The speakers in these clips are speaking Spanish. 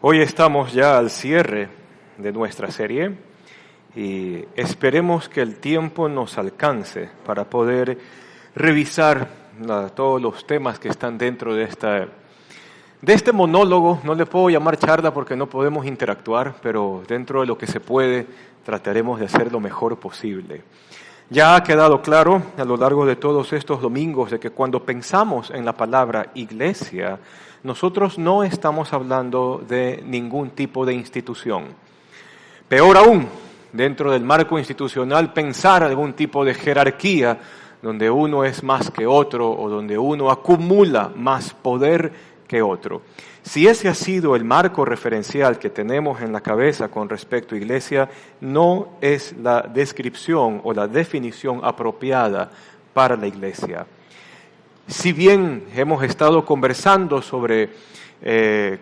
Hoy estamos ya al cierre de nuestra serie y esperemos que el tiempo nos alcance para poder revisar todos los temas que están dentro de este monólogo. No le puedo llamar charla porque no podemos interactuar, pero dentro de lo que se puede trataremos de hacer lo mejor posible. Ya ha quedado claro a lo largo de todos estos domingos de que cuando pensamos en la palabra iglesia, nosotros no estamos hablando de ningún tipo de institución. Peor aún, dentro del marco institucional, pensar algún tipo de jerarquía donde uno es más que otro o donde uno acumula más poder que otro. Si ese ha sido el marco referencial que tenemos en la cabeza con respecto a iglesia, no es la descripción o la definición apropiada para la iglesia. Si bien hemos estado conversando sobre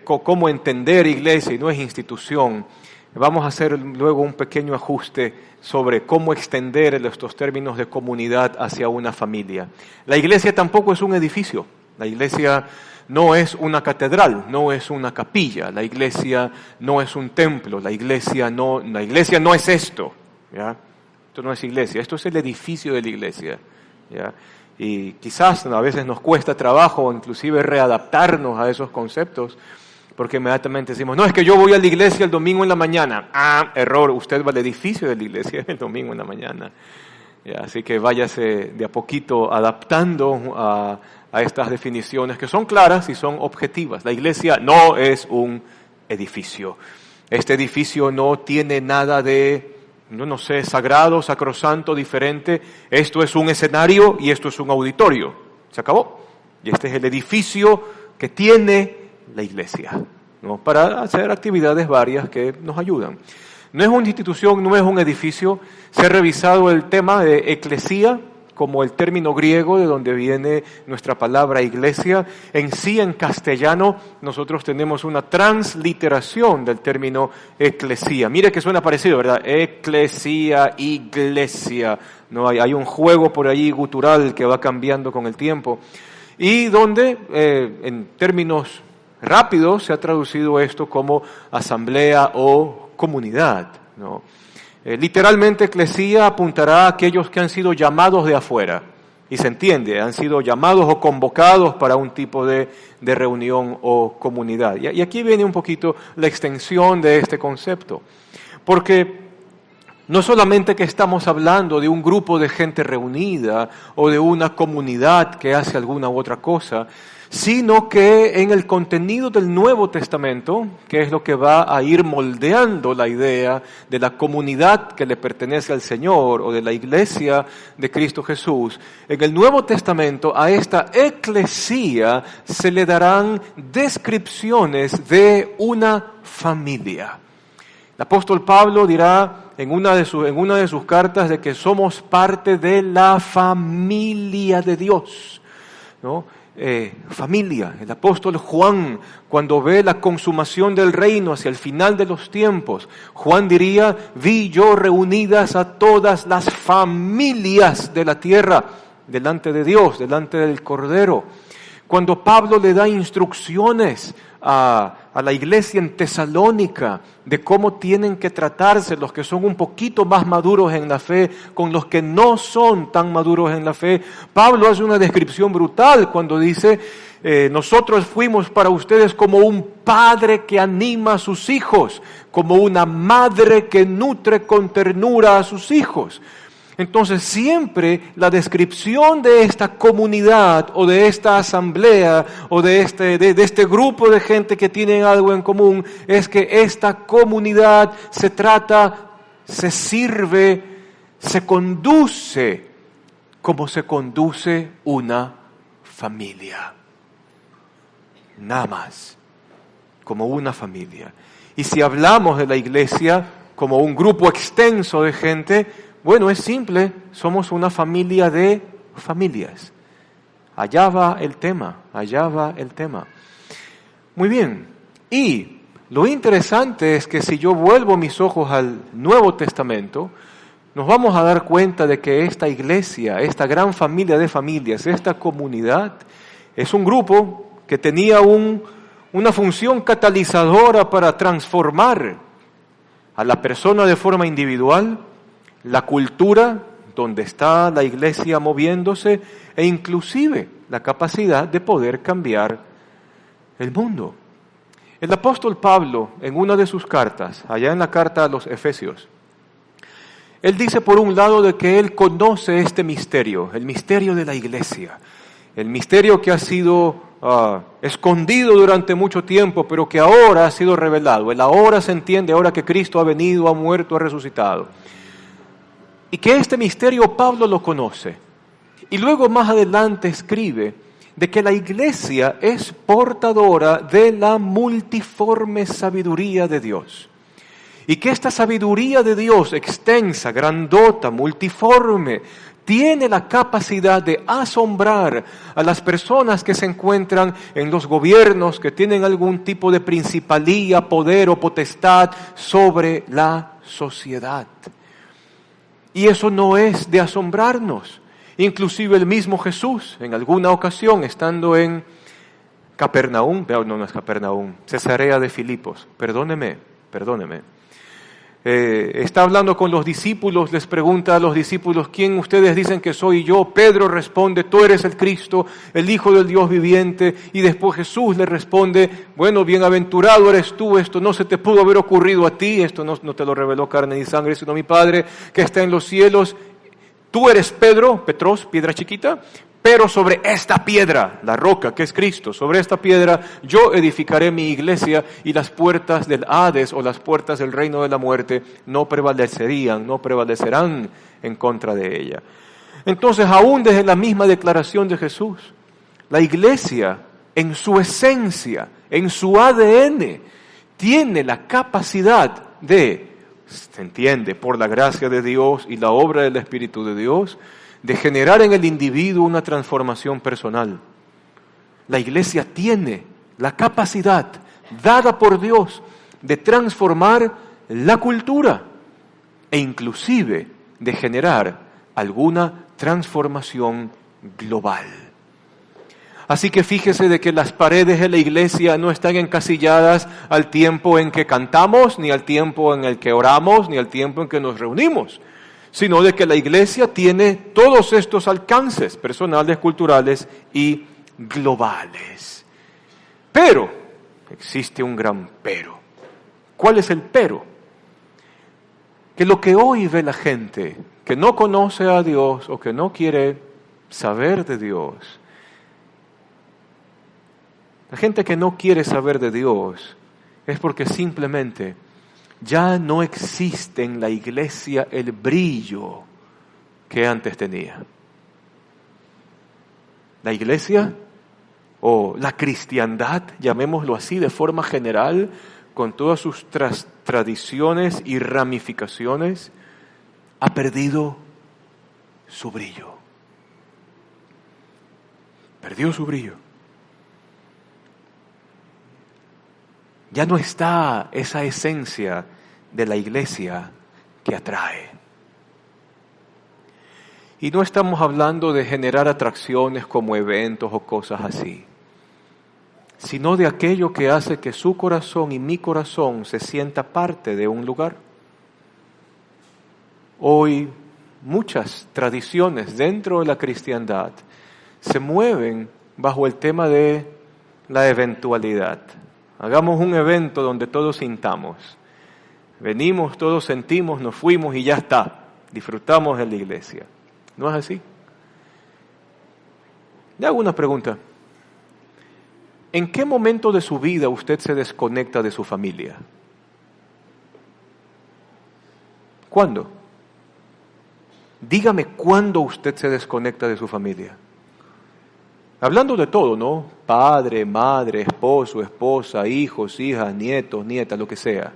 cómo entender iglesia y no es institución, vamos a hacer luego un pequeño ajuste sobre cómo extender estos términos de comunidad hacia una familia. La iglesia tampoco es un edificio. La iglesia no es una catedral, no es una capilla. La iglesia no es un templo. La iglesia no es esto, ¿ya? Esto no es iglesia. Esto es el edificio de la iglesia, ¿ya? Y quizás a veces nos cuesta trabajo inclusive readaptarnos a esos conceptos, porque inmediatamente decimos, no, es que yo voy a la iglesia el domingo en la mañana. Error, usted va al edificio de la iglesia el domingo en la mañana. ¿Ya? Así que váyase de a poquito adaptando a estas definiciones que son claras y son objetivas. La iglesia no es un edificio. Este edificio no tiene nada de sagrado, sacrosanto, diferente. Esto es un escenario y esto es un auditorio. Se acabó. Y este es el edificio que tiene la iglesia, ¿no? Para hacer actividades varias que nos ayudan. No es una institución, no es un edificio. Se ha revisado el tema de eclesía como el término griego de donde viene nuestra palabra iglesia. En sí, en castellano, nosotros tenemos una transliteración del término eclesía. Mire que suena parecido, ¿verdad? Eclesía, iglesia. No hay un juego por ahí gutural que va cambiando con el tiempo. Y donde, en términos rápidos, se ha traducido esto como asamblea o comunidad, ¿no? Literalmente, eclesía apuntará a aquellos que han sido llamados de afuera. Y se entiende, han sido llamados o convocados para un tipo de reunión o comunidad. Y aquí viene un poquito la extensión de este concepto. Porque no solamente que estamos hablando de un grupo de gente reunida o de una comunidad que hace alguna u otra cosa, sino que en el contenido del Nuevo Testamento, que es lo que va a ir moldeando la idea de la comunidad que le pertenece al Señor o de la iglesia de Cristo Jesús, en el Nuevo Testamento a esta eclesía se le darán descripciones de una familia. El apóstol Pablo dirá en una de sus cartas de que somos parte de la familia de Dios, ¿no? Familia. El apóstol Juan, cuando ve la consumación del reino hacia el final de los tiempos, Juan diría, vi yo reunidas a todas las familias de la tierra delante de Dios, delante del Cordero. Cuando Pablo le da instrucciones a la iglesia en Tesalónica de cómo tienen que tratarse los que son un poquito más maduros en la fe con los que no son tan maduros en la fe, Pablo hace una descripción brutal cuando dice, nosotros fuimos para ustedes como un padre que anima a sus hijos, como una madre que nutre con ternura a sus hijos. Entonces siempre la descripción de esta comunidad o de esta asamblea o de este grupo de gente que tienen algo en común es que esta comunidad se trata, se sirve, se conduce como se conduce una familia. Nada más, como una familia. Y si hablamos de la iglesia como un grupo extenso de gente, bueno, es simple, somos una familia de familias. Allá va el tema, allá va el tema. Muy bien, y lo interesante es que si yo vuelvo mis ojos al Nuevo Testamento, nos vamos a dar cuenta de que esta iglesia, esta gran familia de familias, esta comunidad, es un grupo que tenía un una función catalizadora para transformar a la persona de forma individual, la cultura donde está la iglesia moviéndose e inclusive la capacidad de poder cambiar el mundo. El apóstol Pablo, en una de sus cartas, allá en la carta a los Efesios, él dice por un lado de que él conoce este misterio, el misterio de la iglesia, el misterio que ha sido escondido durante mucho tiempo, pero que ahora ha sido revelado. El ahora se entiende, ahora que Cristo ha venido, ha muerto, ha resucitado. Y que este misterio Pablo lo conoce. Y luego más adelante escribe de que la iglesia es portadora de la multiforme sabiduría de Dios. Y que esta sabiduría de Dios, extensa, grandota, multiforme, tiene la capacidad de asombrar a las personas que se encuentran en los gobiernos, que tienen algún tipo de principalía, poder o potestad sobre la sociedad. Y eso no es de asombrarnos. Inclusive el mismo Jesús, en alguna ocasión, estando en Capernaum, no es Capernaum, Cesarea de Filipos, perdóneme. Está hablando con los discípulos, les pregunta a los discípulos, ¿quién ustedes dicen que soy yo? Pedro responde, tú eres el Cristo, el Hijo del Dios viviente. Y después Jesús le responde, bueno, bienaventurado eres tú, esto no se te pudo haber ocurrido a ti, esto no te lo reveló carne ni sangre, sino mi Padre que está en los cielos. Tú eres Pedro, Petros, piedra chiquita, pero sobre esta piedra, la roca que es Cristo, sobre esta piedra yo edificaré mi iglesia y las puertas del Hades o las puertas del reino de la muerte no prevalecerán en contra de ella. Entonces, aún desde la misma declaración de Jesús, la iglesia en su esencia, en su ADN, tiene la capacidad de, se entiende, por la gracia de Dios y la obra del Espíritu de Dios, de generar en el individuo una transformación personal. La iglesia tiene la capacidad dada por Dios de transformar la cultura e inclusive de generar alguna transformación global. Así que fíjese de que las paredes de la iglesia no están encasilladas al tiempo en que cantamos, ni al tiempo en el que oramos, ni al tiempo en que nos reunimos, sino de que la iglesia tiene todos estos alcances personales, culturales y globales. Pero, existe un gran pero. ¿Cuál es el pero? Que lo que hoy ve la gente que no conoce a Dios o que no quiere saber de Dios, la gente que no quiere saber de Dios es porque simplemente ya no existe en la iglesia el brillo que antes tenía. La iglesia o la cristiandad, llamémoslo así de forma general, con todas sus tradiciones y ramificaciones, ha perdido su brillo. Perdió su brillo. Ya no está esa esencia de la iglesia que atrae. Y no estamos hablando de generar atracciones como eventos o cosas así, sino de aquello que hace que su corazón y mi corazón se sienta parte de un lugar. Hoy muchas tradiciones dentro de la cristiandad se mueven bajo el tema de la eventualidad. Hagamos un evento donde todos sintamos. Venimos, todos sentimos, nos fuimos y ya está. Disfrutamos de la iglesia. ¿No es así? Le hago una pregunta. ¿En qué momento de su vida usted se desconecta de su familia? ¿Cuándo? Dígame cuándo usted se desconecta de su familia. Hablando de todo, ¿no? Padre, madre, esposo, esposa, hijos, hijas, nietos, nietas, lo que sea.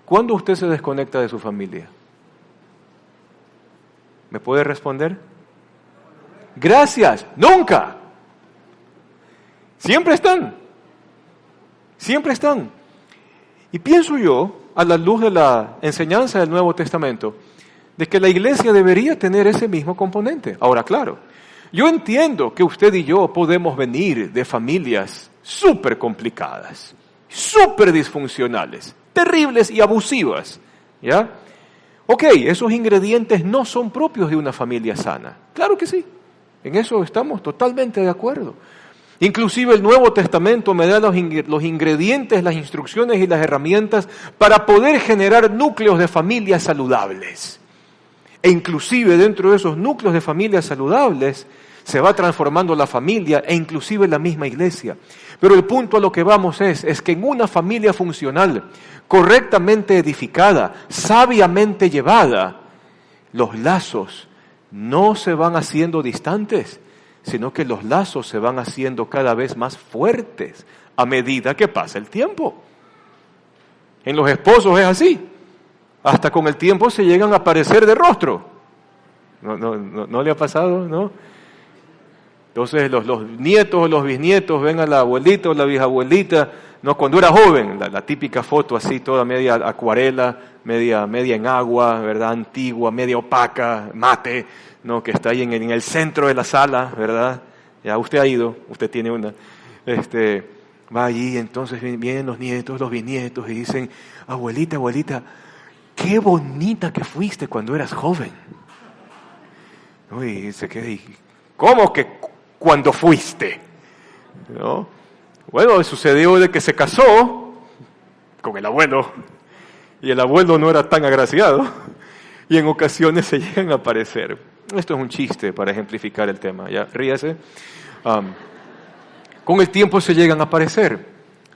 ¿Cuándo usted se desconecta de su familia? ¿Me puede responder? Gracias, nunca. Siempre están. Siempre están. Y pienso yo, a la luz de la enseñanza del Nuevo Testamento, de que la iglesia debería tener ese mismo componente. Ahora, claro, yo entiendo que usted y yo podemos venir de familias súper complicadas, súper disfuncionales, terribles y abusivas, ¿ya? Ok, esos ingredientes no son propios de una familia sana. Claro que sí, en eso estamos totalmente de acuerdo. Inclusive el Nuevo Testamento me da los ingredientes, las instrucciones y las herramientas para poder generar núcleos de familias saludables. E inclusive dentro de esos núcleos de familias saludables se va transformando la familia e inclusive la misma iglesia. Pero el punto a lo que vamos es que en una familia funcional, correctamente edificada, sabiamente llevada, los lazos no se van haciendo distantes, sino que los lazos se van haciendo cada vez más fuertes a medida que pasa el tiempo. En los esposos es así. Hasta con el tiempo se llegan a parecer de rostro. ¿No le ha pasado? ¿No? Entonces los nietos o los bisnietos ven a la abuelita o la bisabuelita, ¿no? Cuando era joven, la típica foto así, toda media acuarela, media en agua, ¿verdad? Antigua, media opaca, mate, ¿no? Que está ahí en el centro de la sala, ¿verdad? Ya usted ha ido, usted tiene una. Va allí, entonces vienen los nietos, los bisnietos y dicen, abuelita, qué bonita que fuiste cuando eras joven. Y se queda ahí, ¿cómo que cuando fuiste? ¿No? Bueno, sucedió de que se casó con el abuelo, y el abuelo no era tan agraciado, y en ocasiones se llegan a aparecer. Esto es un chiste para ejemplificar el tema, ya, ríase. Con el tiempo se llegan a aparecer,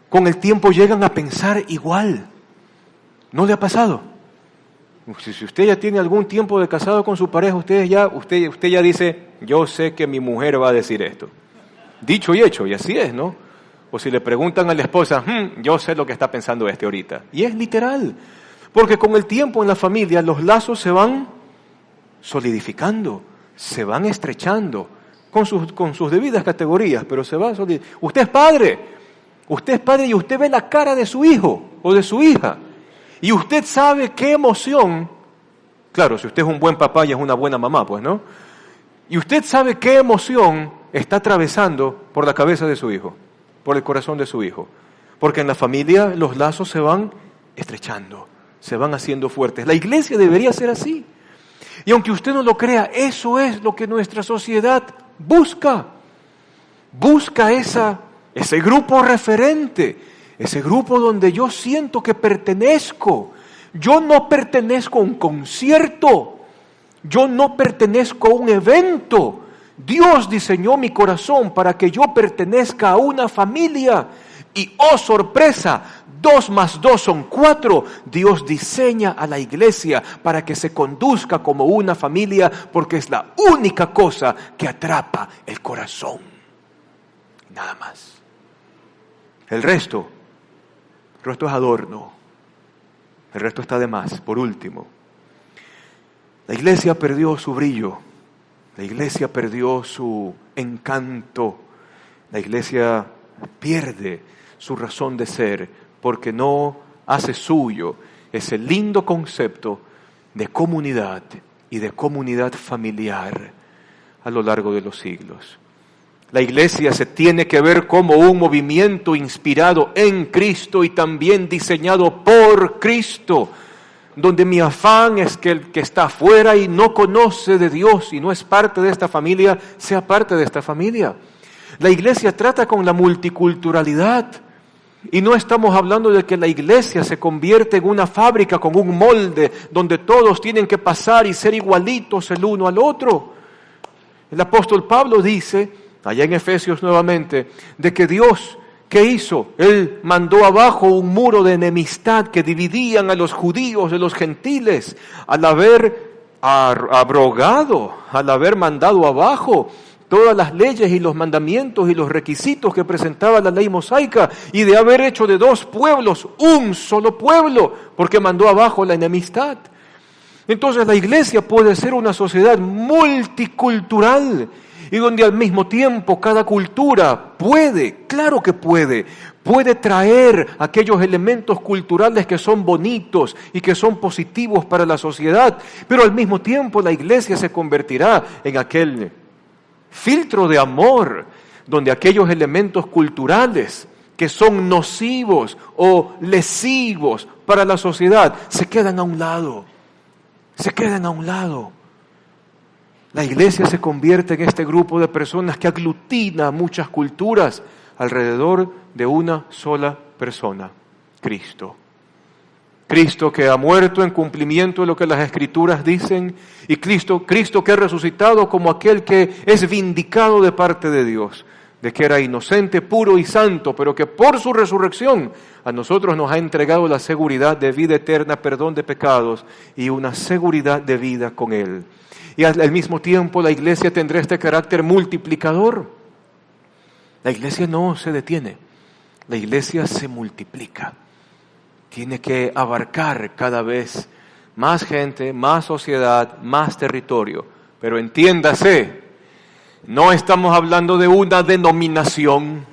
con el tiempo llegan a pensar igual. ¿No le ha pasado? Si usted ya tiene algún tiempo de casado con su pareja, usted ya dice, yo sé que mi mujer va a decir esto. Dicho y hecho, y así es, ¿no? O si le preguntan a la esposa, yo sé lo que está pensando ahorita. Y es literal, porque con el tiempo en la familia los lazos se van solidificando, se van estrechando, con sus debidas categorías, pero se va solidificando. Usted es padre y usted ve la cara de su hijo o de su hija. Y usted sabe qué emoción, claro, si usted es un buen papá y es una buena mamá, pues, ¿no? Y usted sabe qué emoción está atravesando por la cabeza de su hijo, por el corazón de su hijo. Porque en la familia los lazos se van estrechando, se van haciendo fuertes. La iglesia debería ser así. Y aunque usted no lo crea, eso es lo que nuestra sociedad busca. Busca ese grupo referente. Ese grupo donde yo siento que pertenezco. Yo no pertenezco a un concierto. Yo no pertenezco a un evento. Dios diseñó mi corazón para que yo pertenezca a una familia. Y oh sorpresa, 2 más 2 son 4. Dios diseña a la iglesia para que se conduzca como una familia, porque es la única cosa que atrapa el corazón. Nada más. El resto es adorno. El resto está de más. Por último, la iglesia perdió su brillo. La iglesia perdió su encanto. La iglesia pierde su razón de ser porque no hace suyo ese lindo concepto de comunidad y de comunidad familiar a lo largo de los siglos. La iglesia se tiene que ver como un movimiento inspirado en Cristo y también diseñado por Cristo, donde mi afán es que el que está afuera y no conoce de Dios y no es parte de esta familia, sea parte de esta familia. La iglesia trata con la multiculturalidad y no estamos hablando de que la iglesia se convierte en una fábrica con un molde donde todos tienen que pasar y ser igualitos el uno al otro. El apóstol Pablo dice, allá en Efesios nuevamente, de que Dios, ¿qué hizo? Él mandó abajo un muro de enemistad que dividían a los judíos de los gentiles, al haber abrogado, al haber mandado abajo todas las leyes y los mandamientos y los requisitos que presentaba la ley mosaica, y de haber hecho de 2 pueblos un solo pueblo, porque mandó abajo la enemistad. Entonces la iglesia puede ser una sociedad multicultural, y donde al mismo tiempo cada cultura puede, claro que puede traer aquellos elementos culturales que son bonitos y que son positivos para la sociedad, pero al mismo tiempo la iglesia se convertirá en aquel filtro de amor donde aquellos elementos culturales que son nocivos o lesivos para la sociedad se quedan a un lado. Se quedan a un lado. La iglesia se convierte en este grupo de personas que aglutina muchas culturas alrededor de una sola persona, Cristo. Cristo que ha muerto en cumplimiento de lo que las Escrituras dicen, y Cristo que ha resucitado como aquel que es vindicado de parte de Dios, de que era inocente, puro y santo, pero que por su resurrección a nosotros nos ha entregado la seguridad de vida eterna, perdón de pecados y una seguridad de vida con Él. Y al mismo tiempo la iglesia tendrá este carácter multiplicador. La iglesia no se detiene, la iglesia se multiplica. Tiene que abarcar cada vez más gente, más sociedad, más territorio. Pero entiéndase, no estamos hablando de una denominación,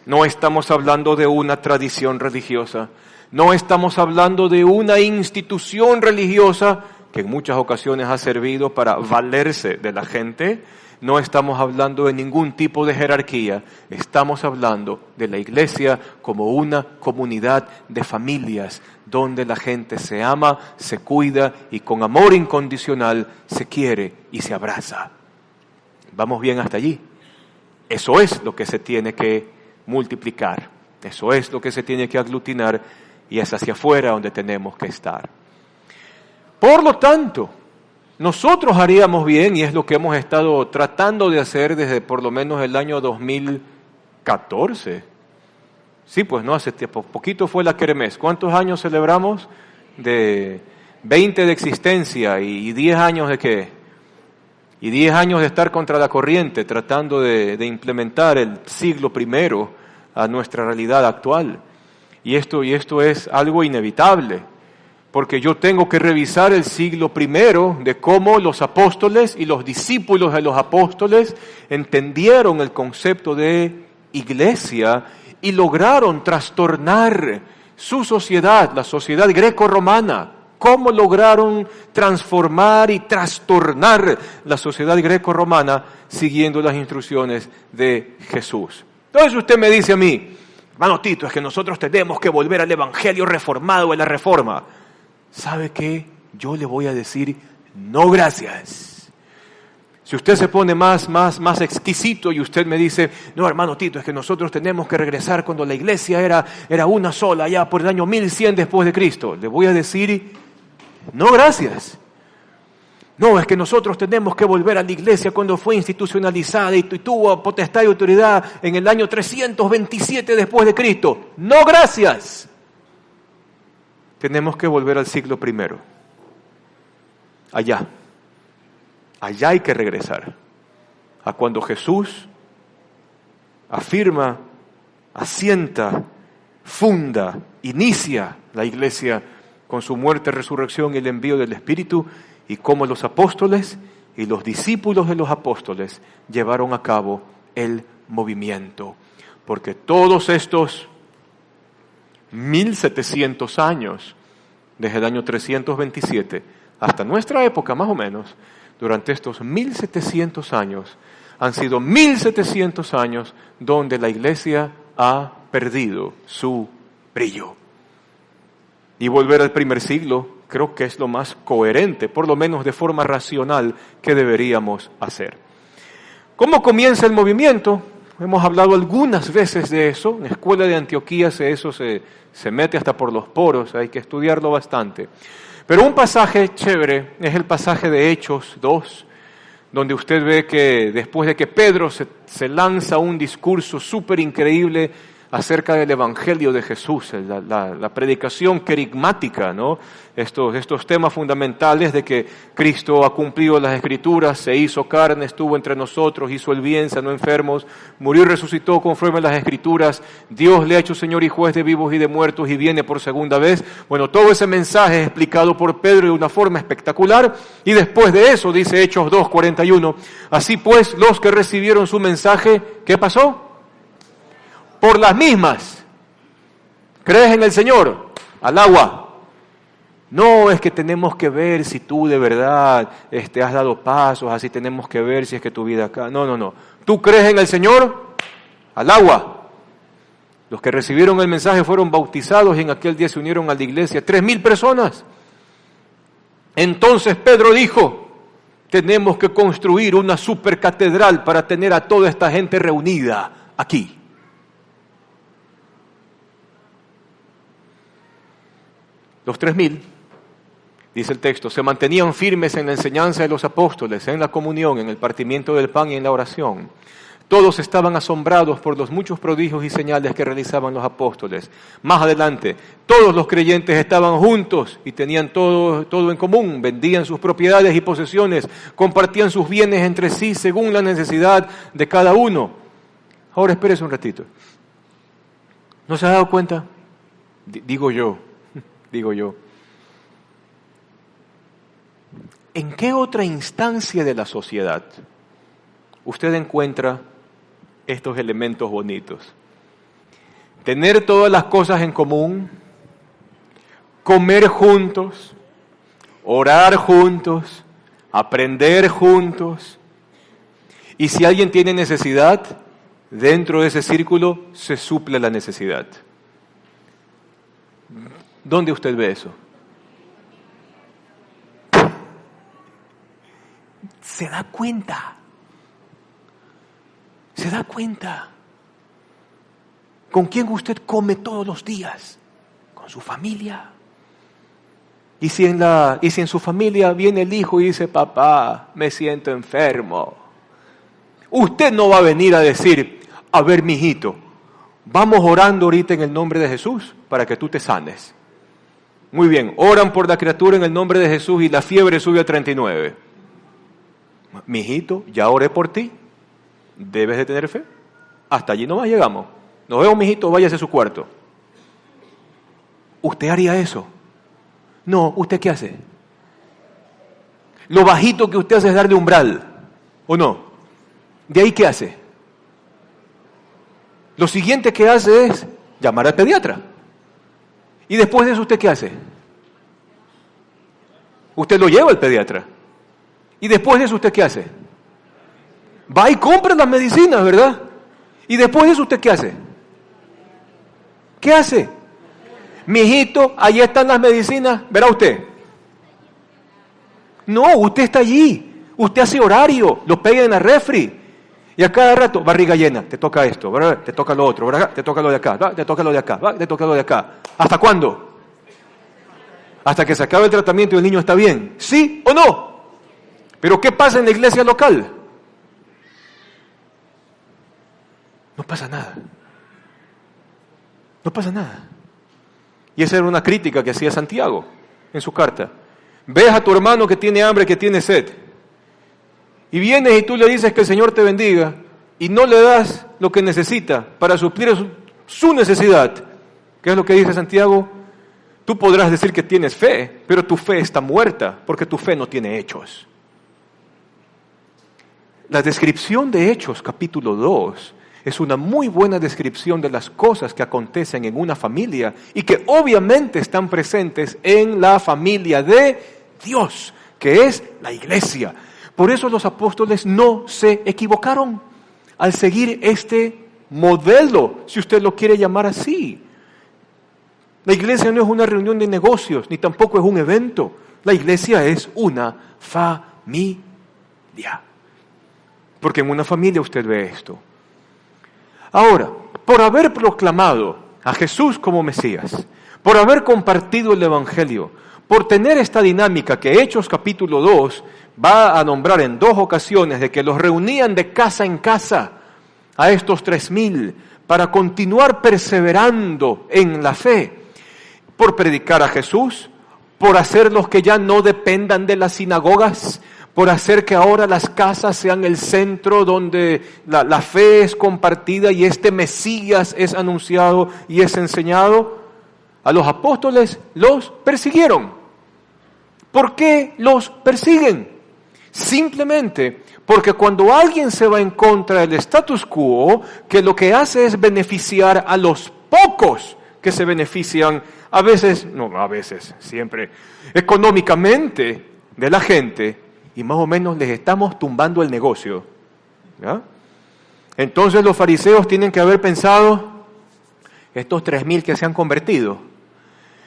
no estamos hablando de una tradición religiosa, no estamos hablando de una institución religiosa que en muchas ocasiones ha servido para valerse de la gente. No estamos hablando de ningún tipo de jerarquía, estamos hablando de la iglesia como una comunidad de familias donde la gente se ama, se cuida y con amor incondicional se quiere y se abraza. ¿Vamos bien hasta allí? Eso es lo que se tiene que multiplicar, eso es lo que se tiene que aglutinar y es hacia afuera donde tenemos que estar. Por lo tanto, nosotros haríamos bien, y es lo que hemos estado tratando de hacer desde por lo menos el año 2014. Sí, pues no, hace tiempo, poquito fue la Kermés. ¿Cuántos años celebramos? De 20 de existencia y 10 años de qué? Y 10 años de estar contra la corriente, tratando de implementar el siglo I a nuestra realidad actual. Y esto es algo inevitable. Porque yo tengo que revisar el siglo I de cómo los apóstoles y los discípulos de los apóstoles entendieron el concepto de iglesia y lograron trastornar su sociedad, la sociedad greco-romana. Cómo lograron transformar y trastornar la sociedad greco-romana siguiendo las instrucciones de Jesús. Entonces usted me dice a mí, hermano Tito, es que nosotros tenemos que volver al evangelio reformado, a la reforma. ¿Sabe qué? Yo le voy a decir, no gracias. Si usted se pone más exquisito y usted me dice, no hermano Tito, es que nosotros tenemos que regresar cuando la iglesia era una sola, ya por el año 1100 después de Cristo. Le voy a decir, no gracias. No, es que nosotros tenemos que volver a la iglesia cuando fue institucionalizada y tuvo potestad y autoridad en el año 327 después de Cristo. No gracias. Tenemos que volver al siglo I. Allá hay que regresar. A cuando Jesús afirma, asienta, funda, inicia la iglesia con su muerte, resurrección y el envío del Espíritu, y cómo los apóstoles y los discípulos de los apóstoles llevaron a cabo el movimiento. Porque todos estos 1700 años, desde el año 327 hasta nuestra época más o menos, durante estos 1700 años, han sido 1700 años donde la iglesia ha perdido su brillo. Y volver al primer siglo creo que es lo más coherente, por lo menos de forma racional, que deberíamos hacer. ¿Cómo comienza el movimiento? Hemos hablado algunas veces de eso. En la escuela de Antioquía eso se mete hasta por los poros, hay que estudiarlo bastante. Pero un pasaje chévere es el pasaje de Hechos 2, donde usted ve que después de que Pedro se lanza un discurso súper increíble acerca del Evangelio de Jesús, la predicación querigmática, ¿no? Estos temas fundamentales de que Cristo ha cumplido las Escrituras, se hizo carne, estuvo entre nosotros, hizo el bien, sanó enfermos, murió y resucitó conforme a las Escrituras, Dios le ha hecho Señor y juez de vivos y de muertos y viene por segunda vez. Bueno, todo ese mensaje es explicado por Pedro de una forma espectacular, y después de eso dice Hechos 2:41, así pues los que recibieron su mensaje, ¿qué pasó? Por las mismas. ¿Crees en el Señor? Al agua. No es que tenemos que ver si tú de verdad has dado pasos, así tenemos que ver si es que tu vida acá. No. ¿Tú crees en el Señor? Al agua. Los que recibieron el mensaje fueron bautizados y en aquel día se unieron a la iglesia 3,000 personas. Entonces Pedro dijo, tenemos que construir una supercatedral para tener a toda esta gente reunida aquí. Los 3,000, dice el texto, se mantenían firmes en la enseñanza de los apóstoles, en la comunión, en el partimiento del pan y en la oración. Todos estaban asombrados por los muchos prodigios y señales que realizaban los apóstoles. Más adelante, todos los creyentes estaban juntos y tenían todo en común. Vendían sus propiedades y posesiones, compartían sus bienes entre sí según la necesidad de cada uno. Ahora espérese un ratito. ¿No se ha dado cuenta? Digo yo. ¿En qué otra instancia de la sociedad usted encuentra estos elementos bonitos? Tener todas las cosas en común, comer juntos, orar juntos, aprender juntos. Y si alguien tiene necesidad, dentro de ese círculo se suple la necesidad. ¿Dónde usted ve eso? ¿Se da cuenta? ¿Se da cuenta? ¿Con quién usted come todos los días? ¿Con su familia? Y si en su familia viene el hijo y dice, papá, me siento enfermo, usted no va a venir a decir, a ver, mijito, vamos orando ahorita en el nombre de Jesús para que tú te sanes. Muy bien, oran por la criatura en el nombre de Jesús y la fiebre sube a 39. Mijito, ya oré por ti. Debes de tener fe. Hasta allí nomás llegamos. Nos vemos, mijito, váyase a su cuarto. ¿Usted haría eso? No, ¿usted qué hace? Lo bajito que usted hace es darle umbral, ¿o no? ¿De ahí qué hace? Lo siguiente que hace es llamar al pediatra. ¿Y después de eso usted qué hace? Usted lo lleva al pediatra. ¿Y después de eso usted qué hace? Va y compra las medicinas, ¿verdad? ¿Y después de eso usted qué hace? ¿Qué hace? Mijito, ahí están las medicinas, verá usted. No, usted está allí. Usted hace horario, lo pega en la refri. Y a cada rato, barriga llena, te toca esto, ¿verdad? Te toca lo otro, ¿verdad? Te toca lo de acá, ¿verdad? Te toca lo de acá, ¿verdad? Te toca lo de acá. ¿Hasta cuándo? Hasta que se acabe el tratamiento y el niño está bien. ¿Sí o no? Pero ¿qué pasa en la iglesia local? No pasa nada. No pasa nada. Y esa era una crítica que hacía Santiago en su carta. Ves a tu hermano que tiene hambre, que tiene sed. Y vienes y tú le dices que el Señor te bendiga y no le das lo que necesita para suplir su necesidad. ¿Qué es lo que dice Santiago? Tú podrás decir que tienes fe, pero tu fe está muerta porque tu fe no tiene hechos. La descripción de Hechos, capítulo 2, es una muy buena descripción de las cosas que acontecen en una familia y que obviamente están presentes en la familia de Dios, que es la iglesia. Por eso los apóstoles no se equivocaron al seguir este modelo, si usted lo quiere llamar así. La iglesia no es una reunión de negocios, ni tampoco es un evento. La iglesia es una familia. Porque en una familia usted ve esto. Ahora, por haber proclamado a Jesús como Mesías, por haber compartido el Evangelio, por tener esta dinámica que Hechos capítulo 2 va a nombrar en 2 ocasiones, de que los reunían de casa en casa a estos 3,000 para continuar perseverando en la fe, por predicar a Jesús, por hacer los que ya no dependan de las sinagogas, por hacer que ahora las casas sean el centro donde la fe es compartida y este Mesías es anunciado y es enseñado. A los apóstoles los persiguieron. ¿Por qué los persiguen? Simplemente porque cuando alguien se va en contra del status quo, que lo que hace es beneficiar a los pocos que se benefician, siempre, económicamente de la gente, y más o menos les estamos tumbando el negocio, ¿ya? Entonces los fariseos tienen que haber pensado, estos 3,000 que se han convertido,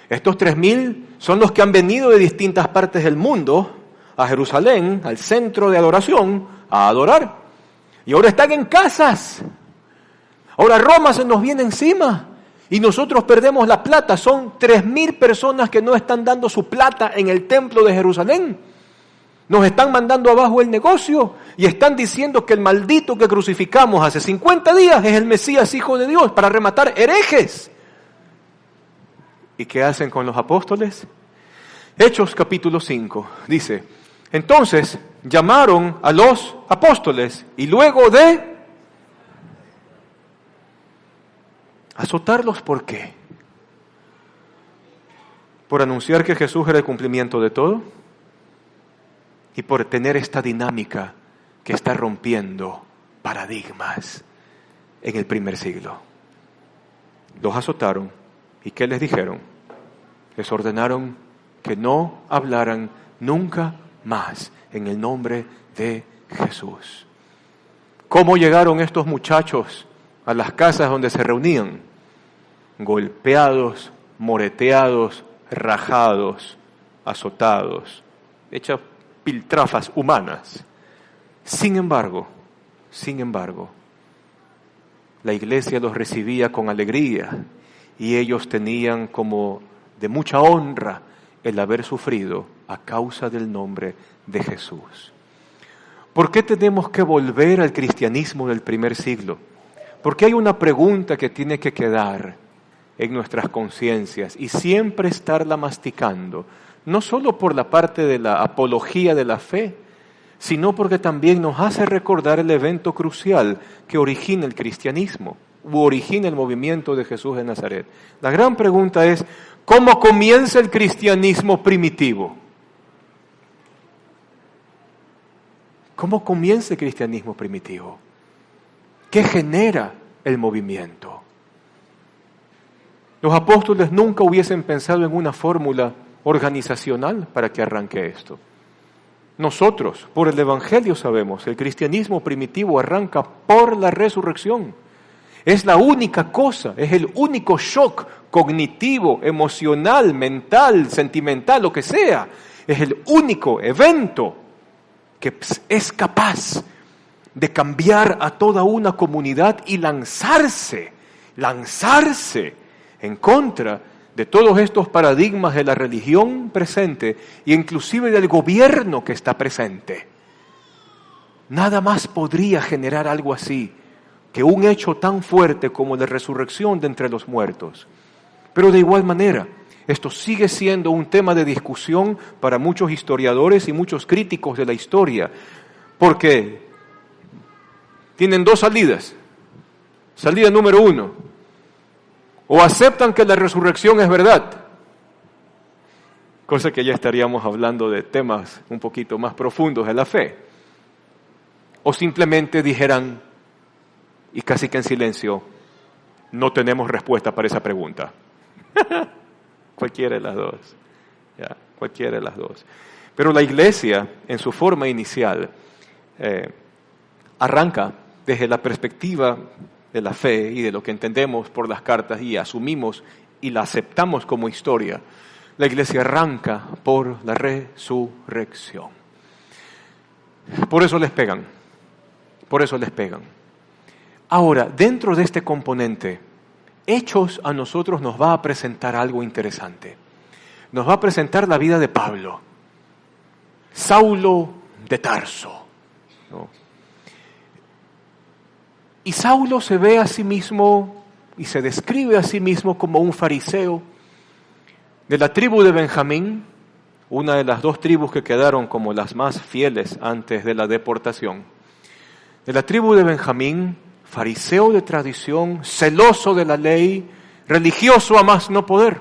estos 3,000 son los que han venido de distintas partes del mundo a Jerusalén, al centro de adoración, a adorar. Y ahora están en casas. Ahora Roma se nos viene encima y nosotros perdemos la plata. Son 3,000 personas que no están dando su plata en el templo de Jerusalén. Nos están mandando abajo el negocio y están diciendo que el maldito que crucificamos hace 50 días es el Mesías, Hijo de Dios, para rematar herejes. ¿Y qué hacen con los apóstoles? Hechos capítulo 5 dice, entonces llamaron a los apóstoles y luego de azotarlos, ¿por qué? ¿Por anunciar que Jesús era el cumplimiento de todo? Y por tener esta dinámica que está rompiendo paradigmas en el primer siglo. Los azotaron. ¿Y qué les dijeron? Les ordenaron que no hablaran nunca más en el nombre de Jesús. ¿Cómo llegaron estos muchachos a las casas donde se reunían? Golpeados, moreteados, rajados, azotados, hechas piltrafas humanas. Sin embargo, la iglesia los recibía con alegría y ellos tenían como de mucha honra el haber sufrido a causa del nombre de Jesús. ¿Por qué tenemos que volver al cristianismo del primer siglo? Porque hay una pregunta que tiene que quedar en nuestras conciencias y siempre estarla masticando, no solo por la parte de la apología de la fe, sino porque también nos hace recordar el evento crucial que origina el cristianismo, u origina el movimiento de Jesús de Nazaret. La gran pregunta es, ¿cómo comienza el cristianismo primitivo? ¿Cómo comienza el cristianismo primitivo? ¿Qué genera el movimiento? Los apóstoles nunca hubiesen pensado en una fórmula organizacional para que arranque esto. Nosotros, por el Evangelio sabemos, el cristianismo primitivo arranca por la resurrección. Es la única cosa, es el único shock cognitivo, emocional, mental, sentimental, lo que sea. Es el único evento que es capaz de cambiar a toda una comunidad y lanzarse en contra de todos estos paradigmas de la religión presente e inclusive del gobierno que está presente. Nada más podría generar algo así que un hecho tan fuerte como la resurrección de entre los muertos. Pero de igual manera, esto sigue siendo un tema de discusión para muchos historiadores y muchos críticos de la historia, porque tienen dos salidas. Salida número 1, o aceptan que la resurrección es verdad, cosa que ya estaríamos hablando de temas un poquito más profundos de la fe, o simplemente dijeran, y casi que en silencio, no tenemos respuesta para esa pregunta. Cualquiera de las dos. Cualquiera de las dos. Pero la iglesia, en su forma inicial, arranca desde la perspectiva de la fe y de lo que entendemos por las cartas y asumimos y la aceptamos como historia. La iglesia arranca por la resurrección. Por eso les pegan. Ahora, dentro de este componente, Hechos a nosotros nos va a presentar algo interesante. Nos va a presentar la vida de Pablo, Saulo de Tarso, ¿no? Y Saulo se ve a sí mismo y se describe a sí mismo como un fariseo de la tribu de Benjamín, una de las dos tribus que quedaron como las más fieles antes de la deportación. De la tribu de Benjamín, fariseo de tradición, celoso de la ley, religioso a más no poder.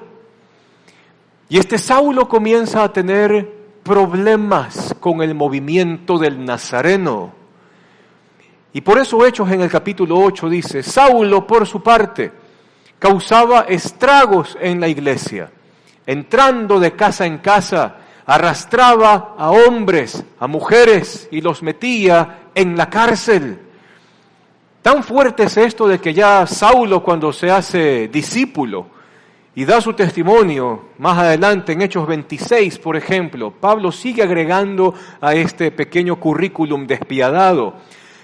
Y este Saulo comienza a tener problemas con el movimiento del Nazareno. Y por eso Hechos en el capítulo 8 dice, Saulo por su parte causaba estragos en la iglesia, entrando de casa en casa, arrastraba a hombres, a mujeres y los metía en la cárcel. Tan fuerte es esto de que ya Saulo, cuando se hace discípulo y da su testimonio más adelante en Hechos 26, por ejemplo, Pablo sigue agregando a este pequeño currículum despiadado.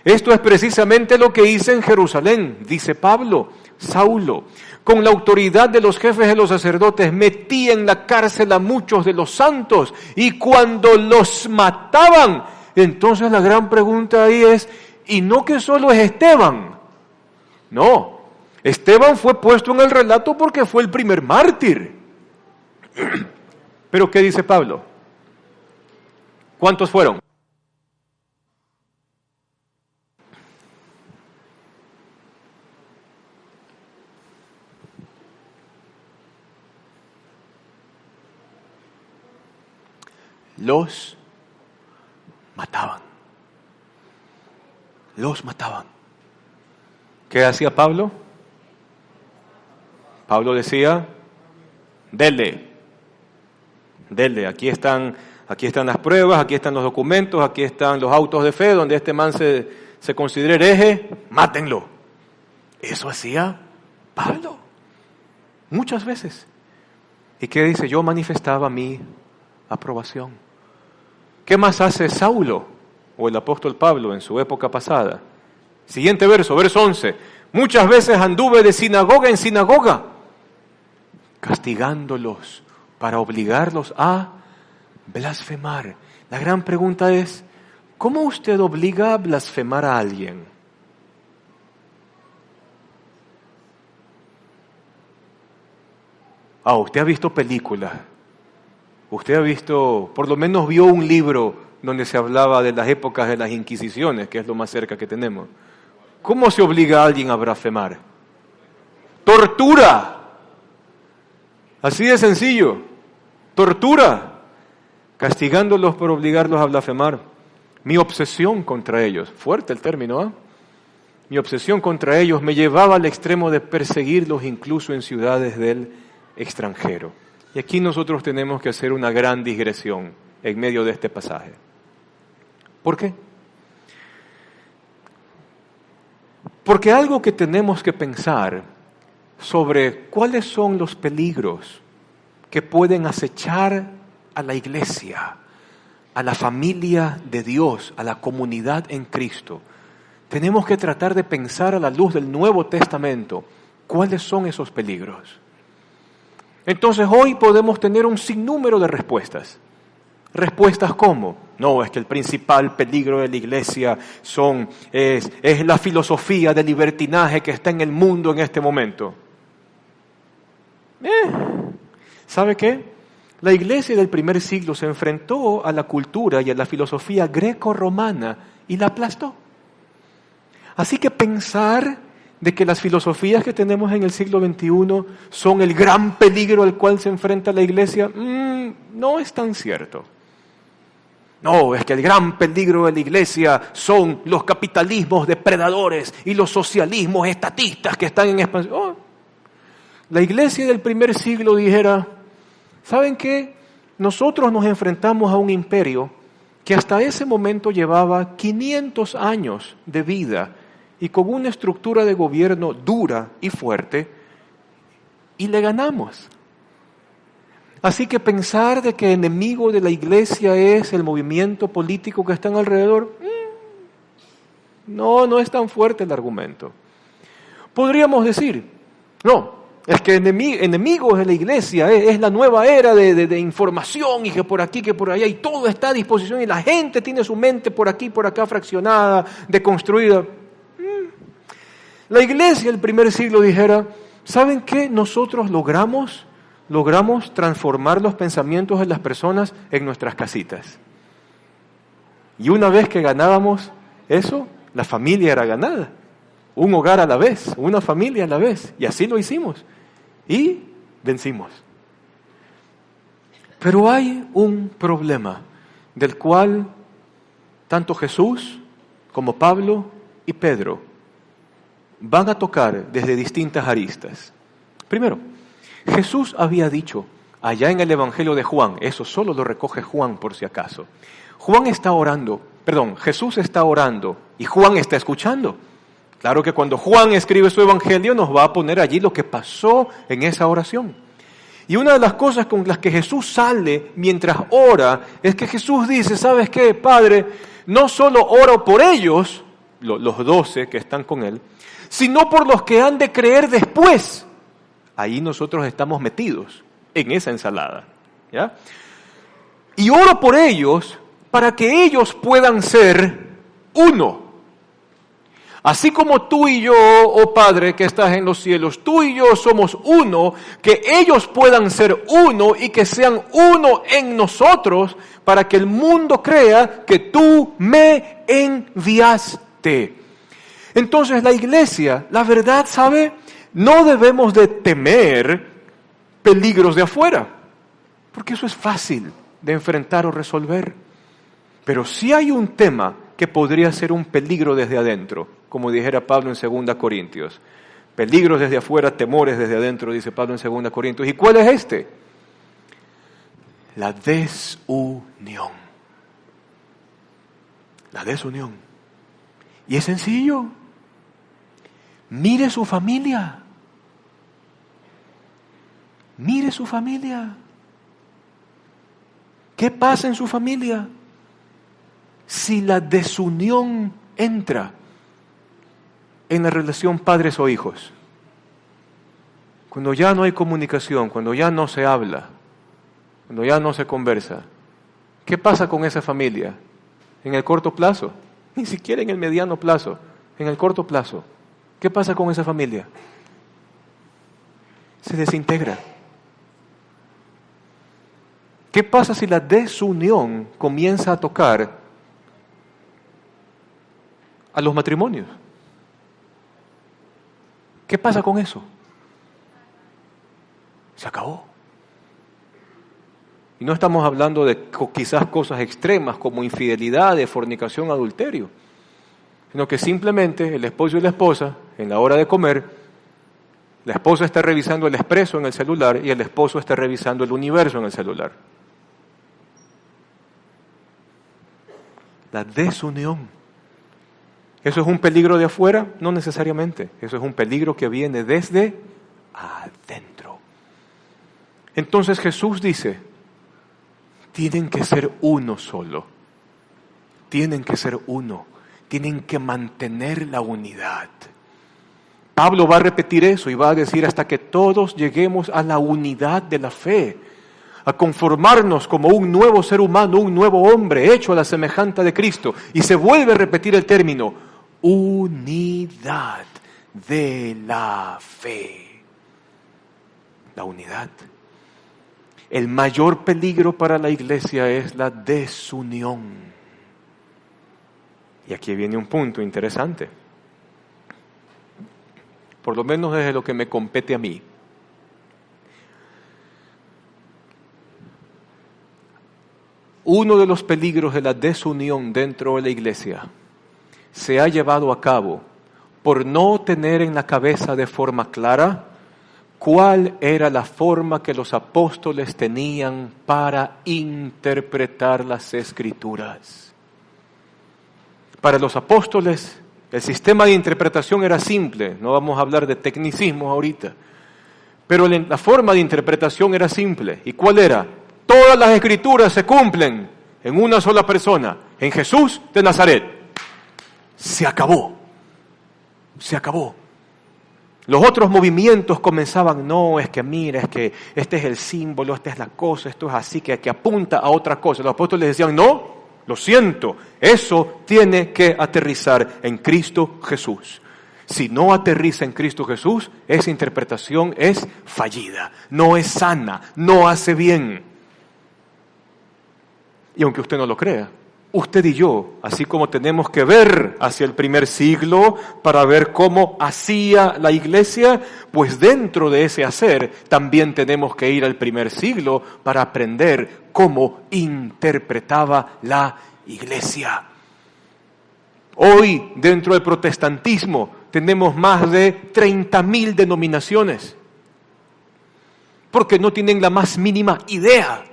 Esto es precisamente lo que hice en Jerusalén, dice Pablo. Saulo, con la autoridad de los jefes de los sacerdotes, metía en la cárcel a muchos de los santos, y cuando los mataban, entonces la gran pregunta ahí es, ¿y no que solo es Esteban? No, Esteban fue puesto en el relato porque fue el primer mártir. Pero ¿qué dice Pablo? ¿Cuántos fueron? Los mataban. Los mataban. ¿Qué hacía Pablo? Pablo decía, dele, aquí están las pruebas, aquí están los documentos, aquí están los autos de fe, donde este man se considera hereje, mátenlo. Eso hacía Pablo, muchas veces. ¿Y qué dice? Yo manifestaba mi aprobación. ¿Qué más hace Saulo o el apóstol Pablo en su época pasada? Siguiente verso 11. Muchas veces anduve de sinagoga en sinagoga, castigándolos para obligarlos a blasfemar. La gran pregunta es, ¿cómo usted obliga a blasfemar a alguien? Usted ha visto películas. Usted ha visto, por lo menos vio un libro donde se hablaba de las épocas de las Inquisiciones, que es lo más cerca que tenemos. ¿Cómo se obliga a alguien a blasfemar? ¡Tortura! Así de sencillo. Tortura. Castigándolos por obligarlos a blasfemar. Mi obsesión contra ellos, fuerte el término, ¿eh? Mi obsesión contra ellos me llevaba al extremo de perseguirlos incluso en ciudades del extranjero. Y aquí nosotros tenemos que hacer una gran digresión en medio de este pasaje. ¿Por qué? Porque algo que tenemos que pensar sobre cuáles son los peligros que pueden acechar a la iglesia, a la familia de Dios, a la comunidad en Cristo. Tenemos que tratar de pensar a la luz del Nuevo Testamento cuáles son esos peligros. Entonces hoy podemos tener un sinnúmero de respuestas. Respuestas como, no, es que el principal peligro de la iglesia es la filosofía de libertinaje que está en el mundo en este momento. ¿Sabe qué? La iglesia del primer siglo se enfrentó a la cultura y a la filosofía greco-romana y la aplastó. Así que pensar de que las filosofías que tenemos en el siglo XXI son el gran peligro al cual se enfrenta la iglesia, no es tan cierto. No, es que el gran peligro de la iglesia son los capitalismos depredadores y los socialismos estatistas que están en expansión. La iglesia del primer siglo dijera, ¿saben qué? Nosotros nos enfrentamos a un imperio que hasta ese momento llevaba 500 años de vida y con una estructura de gobierno dura y fuerte, y le ganamos. Así que pensar de que enemigo de la iglesia es el movimiento político que está alrededor, no es tan fuerte el argumento. Podríamos decir, no, es que enemigos de la iglesia es la nueva era de información y que por aquí, que por allá, y todo está a disposición y la gente tiene su mente por aquí, por acá fraccionada, deconstruida. La iglesia del primer siglo dijera, ¿saben qué? Nosotros logramos transformar los pensamientos de las personas en nuestras casitas. Y una vez que ganábamos eso, la familia era ganada. Un hogar a la vez, una familia a la vez. Y así lo hicimos. Y vencimos. Pero hay un problema del cual tanto Jesús como Pablo y Pedro van a tocar desde distintas aristas. Primero, Jesús había dicho allá en el Evangelio de Juan, eso solo lo recoge Juan por si acaso. Jesús está orando y Juan está escuchando. Claro que cuando Juan escribe su evangelio nos va a poner allí lo que pasó en esa oración. Y una de las cosas con las que Jesús sale mientras ora es que Jesús dice, ¿sabes qué, Padre? No solo oro por ellos, los 12 que están con él, sino por los que han de creer después. Ahí nosotros estamos metidos en esa ensalada, ¿ya? Y oro por ellos para que ellos puedan ser uno. Así como tú y yo, oh Padre que estás en los cielos, tú y yo somos uno, que ellos puedan ser uno y que sean uno en nosotros para que el mundo crea que tú me enviaste. Entonces la iglesia, la verdad, ¿sabe? No debemos de temer peligros de afuera, porque eso es fácil de enfrentar o resolver. Pero sí hay un tema que podría ser un peligro desde adentro, como dijera Pablo en 2 Corintios. Peligros desde afuera, temores desde adentro, dice Pablo en 2 Corintios. ¿Y cuál es este? La desunión. La desunión. Y es sencillo. Mire su familia. Mire su familia. ¿Qué pasa en su familia? Si la desunión entra en la relación padres o hijos, cuando ya no hay comunicación, cuando ya no se habla, cuando ya no se conversa, ¿qué pasa con esa familia? En el corto plazo, ni siquiera en el mediano plazo, en el corto plazo, ¿qué pasa con esa familia? Se desintegra. ¿Qué pasa si la desunión comienza a tocar a los matrimonios? ¿Qué pasa con eso? Se acabó. Y no estamos hablando de quizás cosas extremas como infidelidad, fornicación, adulterio, sino que simplemente el esposo y la esposa, en la hora de comer, la esposa está revisando el Expreso en el celular y el esposo está revisando el Universo en el celular. La desunión. ¿Eso es un peligro de afuera? No necesariamente. Eso es un peligro que viene desde adentro. Entonces Jesús dice, tienen que ser uno solo. Tienen que ser uno. Tienen que mantener la unidad. Pablo va a repetir eso y va a decir hasta que todos lleguemos a la unidad de la fe, a conformarnos como un nuevo ser humano, un nuevo hombre hecho a la semejanza de Cristo. Y se vuelve a repetir el término, unidad de la fe. La unidad. El mayor peligro para la iglesia es la desunión. Y aquí viene un punto interesante. Por lo menos desde lo que me compete a mí. Uno de los peligros de la desunión dentro de la iglesia se ha llevado a cabo por no tener en la cabeza de forma clara cuál era la forma que los apóstoles tenían para interpretar las Escrituras. Para los apóstoles, el sistema de interpretación era simple, no vamos a hablar de tecnicismos ahorita, pero la forma de interpretación era simple. ¿Y cuál era? Todas las Escrituras se cumplen en una sola persona, en Jesús de Nazaret. Se acabó. Se acabó. Los otros movimientos comenzaban, no, es que mira, es que este es el símbolo, esta es la cosa, esto es así, que apunta a otra cosa. Los apóstoles decían, no, lo siento, eso tiene que aterrizar en Cristo Jesús. Si no aterriza en Cristo Jesús, esa interpretación es fallida, no es sana, no hace bien. Y aunque usted no lo crea, usted y yo, así como tenemos que ver hacia el primer siglo para ver cómo hacía la iglesia, pues dentro de ese hacer también tenemos que ir al primer siglo para aprender cómo interpretaba la iglesia. Hoy, dentro del protestantismo, tenemos más de 30.000 denominaciones, porque no tienen la más mínima idea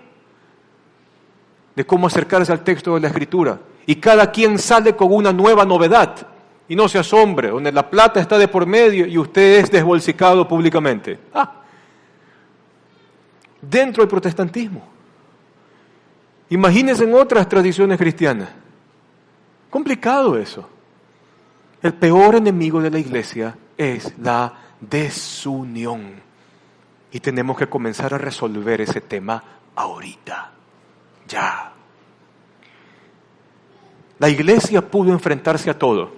de cómo acercarse al texto de la Escritura. Y cada quien sale con una nueva novedad. Y no se asombre, donde la plata está de por medio y usted es desbolsicado públicamente. Dentro del protestantismo. Imagínense en otras tradiciones cristianas. Complicado eso. El peor enemigo de la iglesia es la desunión. Y tenemos que comenzar a resolver ese tema ahorita. Ya. La iglesia pudo enfrentarse a todo.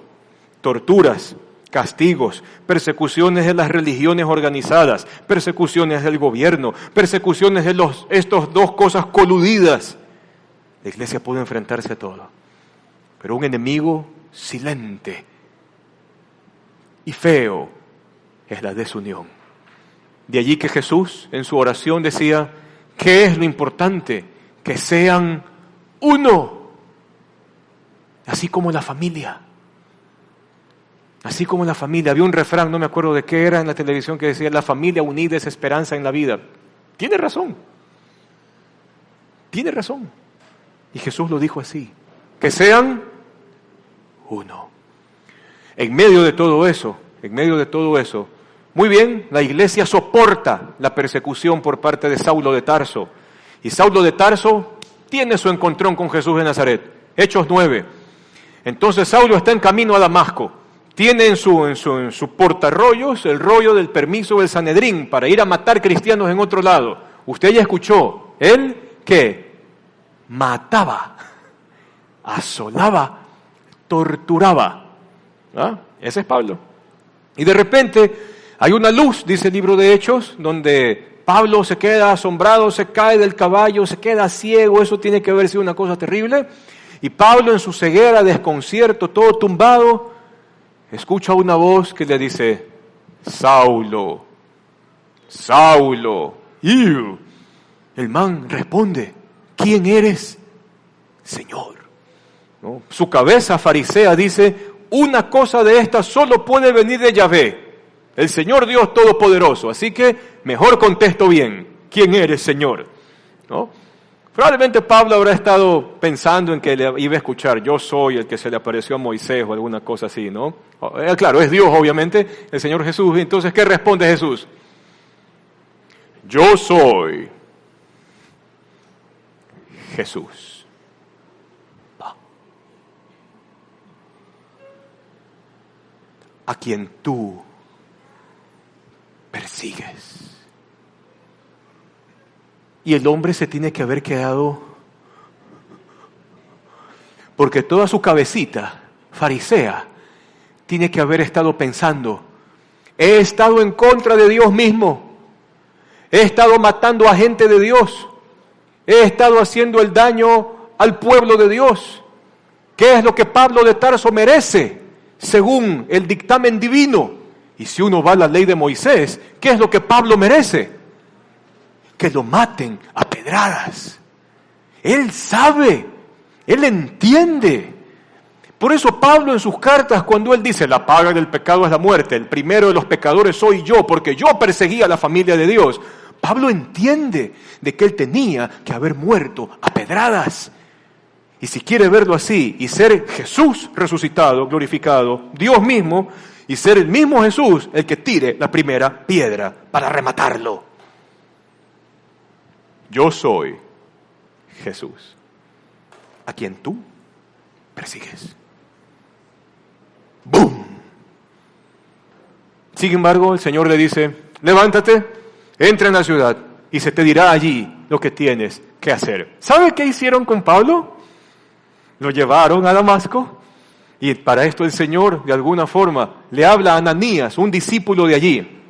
Torturas, castigos, persecuciones de las religiones organizadas, persecuciones del gobierno, persecuciones de estos dos cosas coludidas. La iglesia pudo enfrentarse a todo. Pero un enemigo silente y feo es la desunión. De allí que Jesús en su oración decía, ¿qué es lo importante? Que sean uno, así como la familia. Así como la familia. Había un refrán, no me acuerdo de qué era en la televisión, que decía, la familia unida es esperanza en la vida. Tiene razón. Tiene razón. Y Jesús lo dijo así, que sean uno. En medio de todo eso, muy bien, la iglesia soporta la persecución por parte de Saulo de Tarso. Y Saulo de Tarso tiene su encontrón con Jesús de Nazaret. Hechos 9. Entonces Saulo está en camino a Damasco. Tiene en su portarrollos el rollo del permiso del Sanedrín para ir a matar cristianos en otro lado. Usted ya escuchó, él que mataba, asolaba, torturaba. Ese es Pablo. Y de repente hay una luz, dice el libro de Hechos, donde Pablo se queda asombrado, se cae del caballo, se queda ciego. Eso tiene que haber sido una cosa terrible. Y Pablo en su ceguera, desconcierto, todo tumbado, escucha una voz que le dice, Saulo, Saulo. El man responde, ¿quién eres, Señor? ¿No? Su cabeza farisea dice, una cosa de esta solo puede venir de Yahvé, el Señor Dios Todopoderoso. Así que mejor contesto bien, ¿quién eres, Señor? ¿No? Probablemente Pablo habrá estado pensando en que le iba a escuchar, yo soy el que se le apareció a Moisés o alguna cosa así, ¿no? Claro, es Dios obviamente, el Señor Jesús. Entonces, ¿qué responde Jesús? Yo soy Jesús. A quien tú persigues. Y el hombre se tiene que haber quedado, porque toda su cabecita farisea tiene que haber estado pensando, he estado en contra de Dios mismo, he estado matando a gente de Dios, he estado haciendo el daño al pueblo de Dios. ¿Qué es lo que Pablo de Tarso merece según el dictamen divino? Y si uno va a la ley de Moisés, ¿qué es lo que Pablo merece? Que lo maten a pedradas. Él sabe, él entiende. Por eso Pablo en sus cartas, cuando él dice, la paga del pecado es la muerte, el primero de los pecadores soy yo, porque yo perseguí a la familia de Dios, Pablo entiende de que él tenía que haber muerto a pedradas. Y si quiere verlo así, y ser Jesús resucitado, glorificado, Dios mismo, y ser el mismo Jesús el que tire la primera piedra para rematarlo. Yo soy Jesús, a quien tú persigues. ¡Bum! Sin embargo, el Señor le dice, levántate, entra en la ciudad y se te dirá allí lo que tienes que hacer. ¿Sabe qué hicieron con Pablo? Lo llevaron a Damasco y para esto el Señor, de alguna forma, le habla a Ananías, un discípulo de allí.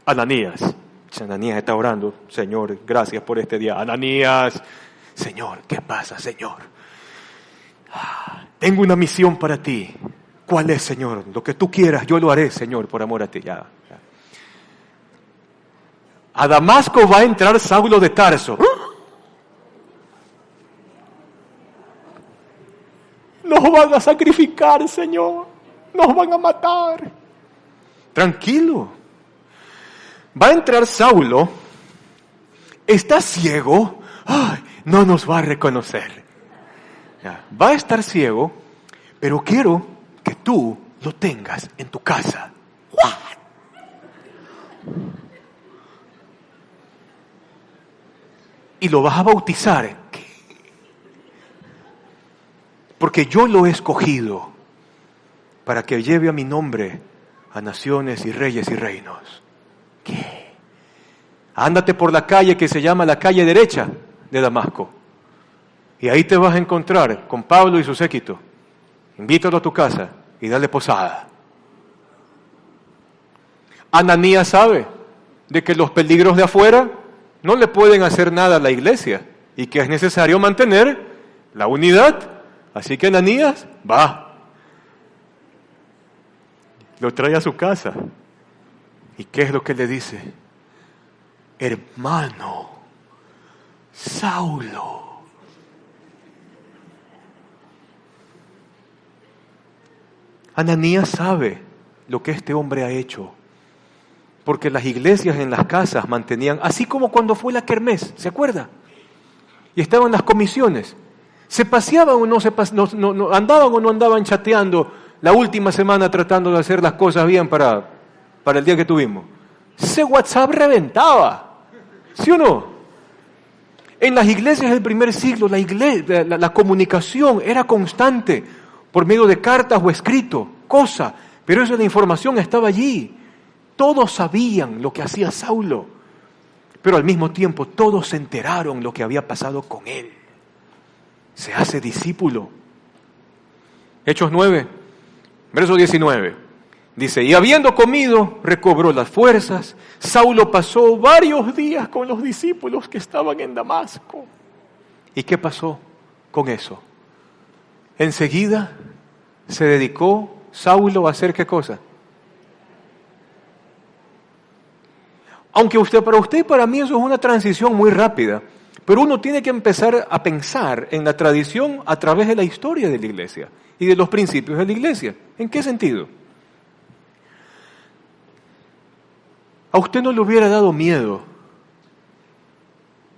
Ananías está orando, Señor, gracias por este día. Ananías, Señor, ¿qué pasa, Señor? Tengo una misión para ti. ¿Cuál es, Señor? Lo que tú quieras, yo lo haré, Señor, por amor a ti. Ya. A Damasco va a entrar Saulo de Tarso. Nos van a sacrificar, Señor. Nos van a matar. Tranquilo. Va a entrar Saulo, está ciego, no nos va a reconocer. Va a estar ciego, pero quiero que tú lo tengas en tu casa. Y lo vas a bautizar. ¿Qué? Porque yo lo he escogido para que lleve a mi nombre a naciones y reyes y reinos. ¿Qué? Ándate por la calle que se llama la calle derecha de Damasco. Y ahí te vas a encontrar con Pablo y su séquito. Invítalo a tu casa y dale posada. Ananías sabe de que los peligros de afuera no le pueden hacer nada a la iglesia y que es necesario mantener la unidad. Así que Ananías va. Lo trae a su casa. ¿Y qué es lo que le dice? Hermano Saulo. Ananías sabe lo que este hombre ha hecho. Porque las iglesias en las casas mantenían, así como cuando fue la kermés, ¿se acuerda? Y estaban las comisiones. ¿Se paseaban o no andaban o no andaban chateando la última semana tratando de hacer las cosas bien para el día que tuvimos? Ese WhatsApp reventaba, ¿sí o no? En las iglesias del primer siglo, la comunicación era constante por medio de cartas o escrito, pero esa la información estaba allí. Todos sabían lo que hacía Saulo, pero al mismo tiempo todos se enteraron lo que había pasado con él. Se hace discípulo. Hechos 9, verso 19. Dice, y habiendo comido, recobró las fuerzas. Saulo pasó varios días con los discípulos que estaban en Damasco. ¿Y qué pasó con eso? Enseguida se dedicó Saulo a hacer ¿qué cosa? Aunque para usted y para mí eso es una transición muy rápida, pero uno tiene que empezar a pensar en la tradición a través de la historia de la iglesia y de los principios de la iglesia. ¿En qué sentido? ¿A usted no le hubiera dado miedo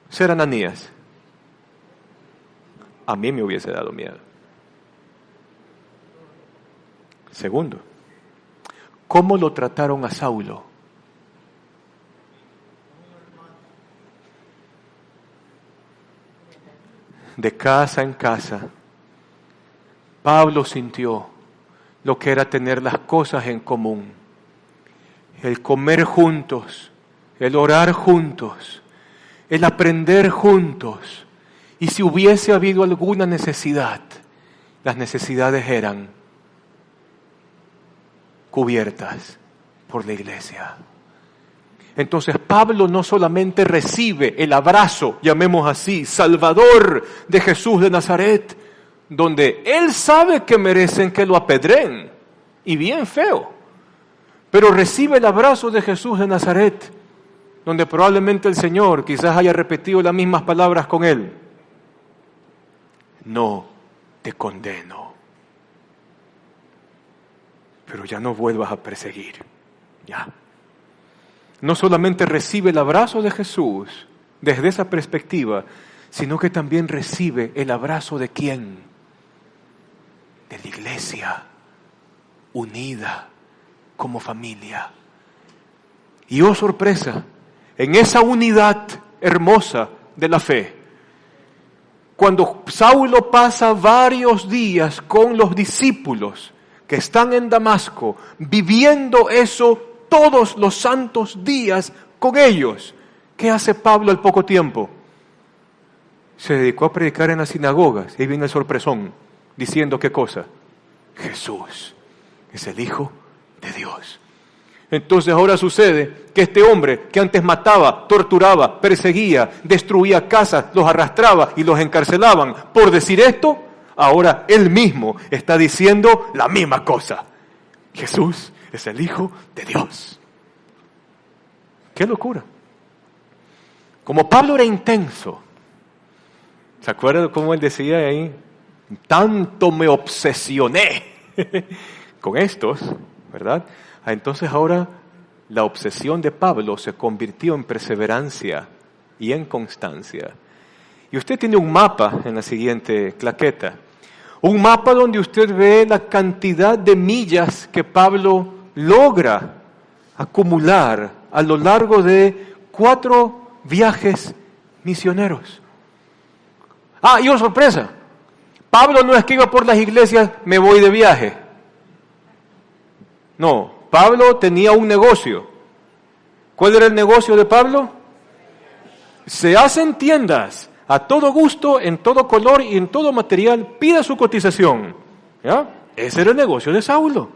ser Ananías? A mí me hubiese dado miedo. Segundo, ¿cómo lo trataron a Saulo? De casa en casa, Pablo sintió lo que era tener las cosas en común, el comer juntos, el orar juntos, el aprender juntos. Y si hubiese habido alguna necesidad, las necesidades eran cubiertas por la iglesia. Entonces Pablo no solamente recibe el abrazo, llamemos así, salvador de Jesús de Nazaret, donde él sabe que merecen que lo apedreen, y bien feo, pero recibe el abrazo de Jesús de Nazaret, donde probablemente el Señor quizás haya repetido las mismas palabras con él. No te condeno, pero ya no vuelvas a perseguir, ya. No solamente recibe el abrazo de Jesús desde esa perspectiva, sino que también recibe el abrazo de ¿quién? De la iglesia, unida como familia. Y oh sorpresa, en esa unidad hermosa de la fe, cuando Saulo pasa varios días con los discípulos que están en Damasco, viviendo eso todos los santos días con ellos, ¿qué hace Pablo al poco tiempo? Se dedicó a predicar en las sinagogas, y ahí viene el sorpresón, diciendo ¿qué cosa? Jesús es el Hijo de Dios. Entonces ahora sucede que este hombre que antes mataba, torturaba, perseguía, destruía casas, los arrastraba y los encarcelaban por decir esto, ahora él mismo está diciendo la misma cosa. Jesús es el Hijo de Dios. ¡Qué locura! Como Pablo era intenso, ¿se acuerdan cómo él decía ahí? Tanto me obsesioné con estos, ¿verdad? Entonces ahora la obsesión de Pablo se convirtió en perseverancia y en constancia. Y usted tiene un mapa en la siguiente claqueta. Un mapa donde usted ve la cantidad de millas que Pablo logra acumular a lo largo de 4 viajes misioneros. Y una sorpresa. Pablo no es que iba por las iglesias, me voy de viaje. No, Pablo tenía un negocio. ¿Cuál era el negocio de Pablo? Se hacen tiendas a todo gusto, en todo color y en todo material, pida su cotización. ¿Ya? Ese era el negocio de Saulo.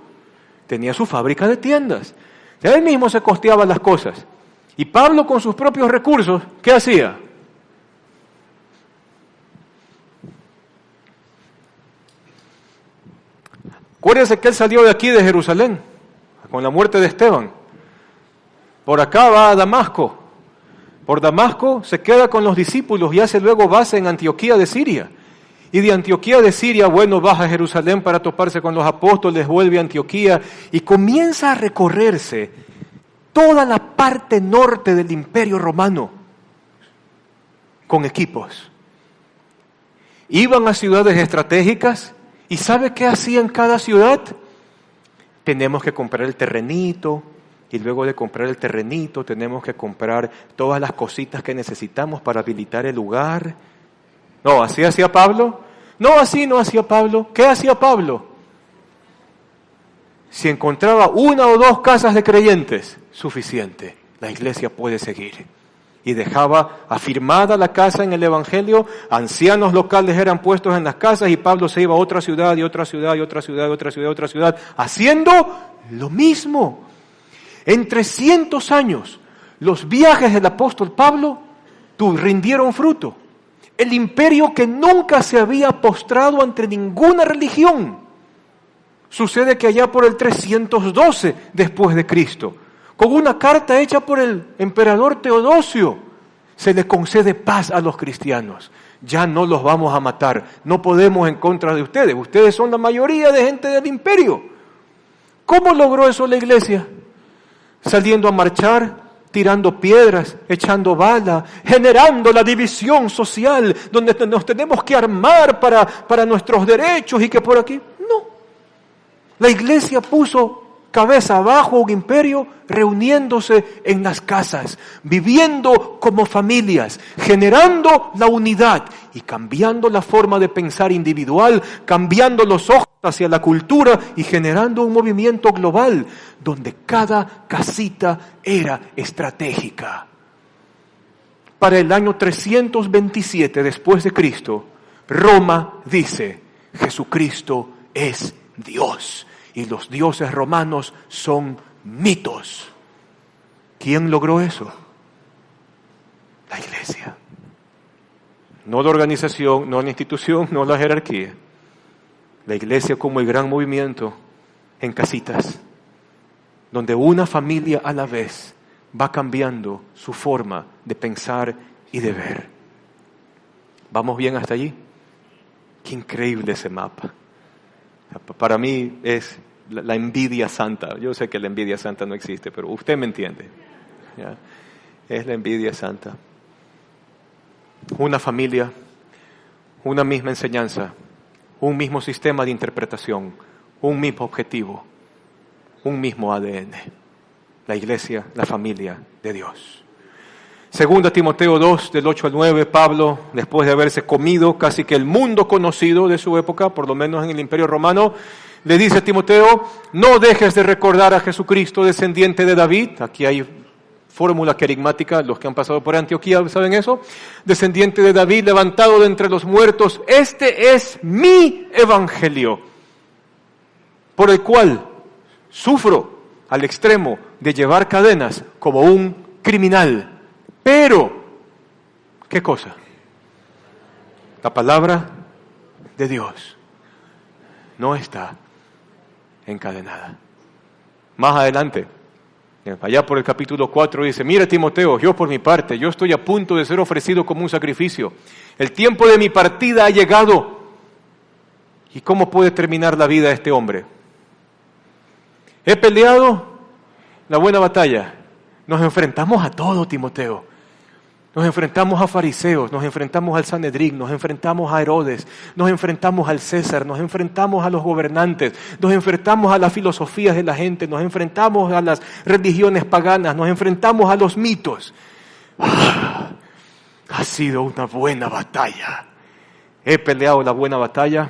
Tenía su fábrica de tiendas. Él mismo se costeaba las cosas. Y Pablo con sus propios recursos, ¿qué hacía? Acuérdense que él salió de aquí, de Jerusalén, con la muerte de Esteban. Por acá va a Damasco. Por Damasco se queda con los discípulos y hace luego base en Antioquía de Siria. Y de Antioquía de Siria, baja a Jerusalén para toparse con los apóstoles, vuelve a Antioquía y comienza a recorrerse toda la parte norte del Imperio Romano con equipos. Iban a ciudades estratégicas y ¿sabe qué hacía en cada ciudad? Tenemos que comprar el terrenito. Y luego de comprar el terrenito tenemos que comprar todas las cositas que necesitamos para habilitar el lugar. No, ¿así hacía Pablo? No, así no hacía Pablo. ¿Qué hacía Pablo? Si encontraba 1 o 2 casas de creyentes, suficiente. La iglesia puede seguir. Y dejaba afirmada la casa en el Evangelio, ancianos locales eran puestos en las casas y Pablo se iba a otra ciudad y otra ciudad y otra ciudad y otra ciudad y otra ciudad, haciendo lo mismo. En 300 años, los viajes del apóstol Pablo rindieron fruto. El imperio que nunca se había postrado ante ninguna religión. Sucede que allá por el 312 después de Cristo, con una carta hecha por el emperador Teodosio, se le concede paz a los cristianos. Ya no los vamos a matar, no podemos en contra de ustedes. Ustedes son la mayoría de gente del imperio. ¿Cómo logró eso la iglesia? Saliendo a marchar, tirando piedras, echando bala, generando la división social, donde nos tenemos que armar para nuestros derechos y que por aquí. No. La iglesia puso cabeza abajo un imperio, reuniéndose en las casas, viviendo como familias, generando la unidad y cambiando la forma de pensar individual, cambiando los ojos hacia la cultura y generando un movimiento global donde cada casita era estratégica. Para el año 327 después de Cristo, Roma dice, Jesucristo es Dios y los dioses romanos son mitos. ¿Quién logró eso? La iglesia. No la organización, no la institución, no la jerarquía. La iglesia como el gran movimiento en casitas, donde una familia a la vez va cambiando su forma de pensar y de ver. ¿Vamos bien hasta allí? Qué increíble ese mapa. Para mí es la envidia santa. Yo sé que la envidia santa no existe, pero usted me entiende. ¿Ya? Es la envidia santa. Una familia, una misma enseñanza, un mismo sistema de interpretación, un mismo objetivo, un mismo ADN. La iglesia, la familia de Dios. Segunda Timoteo 2, del 8 al 9, Pablo, después de haberse comido casi que el mundo conocido de su época, por lo menos en el Imperio Romano, le dice a Timoteo, no dejes de recordar a Jesucristo, descendiente de David. Aquí hay fórmula querigmática, los que han pasado por Antioquía saben eso. Descendiente de David, levantado de entre los muertos. Este es mi evangelio, por el cual sufro al extremo de llevar cadenas como un criminal. Pero, ¿qué cosa? La palabra de Dios no está encadenada. Más adelante, allá por el capítulo 4 dice, mira Timoteo, yo por mi parte, yo estoy a punto de ser ofrecido como un sacrificio. El tiempo de mi partida ha llegado. ¿Y cómo puede terminar la vida de este hombre? He peleado la buena batalla. Nos enfrentamos a todo, Timoteo. Nos enfrentamos a fariseos, nos enfrentamos al Sanedrín, nos enfrentamos a Herodes, nos enfrentamos al César, nos enfrentamos a los gobernantes, nos enfrentamos a las filosofías de la gente, nos enfrentamos a las religiones paganas, nos enfrentamos a los mitos. Ha sido una buena batalla. He peleado la buena batalla,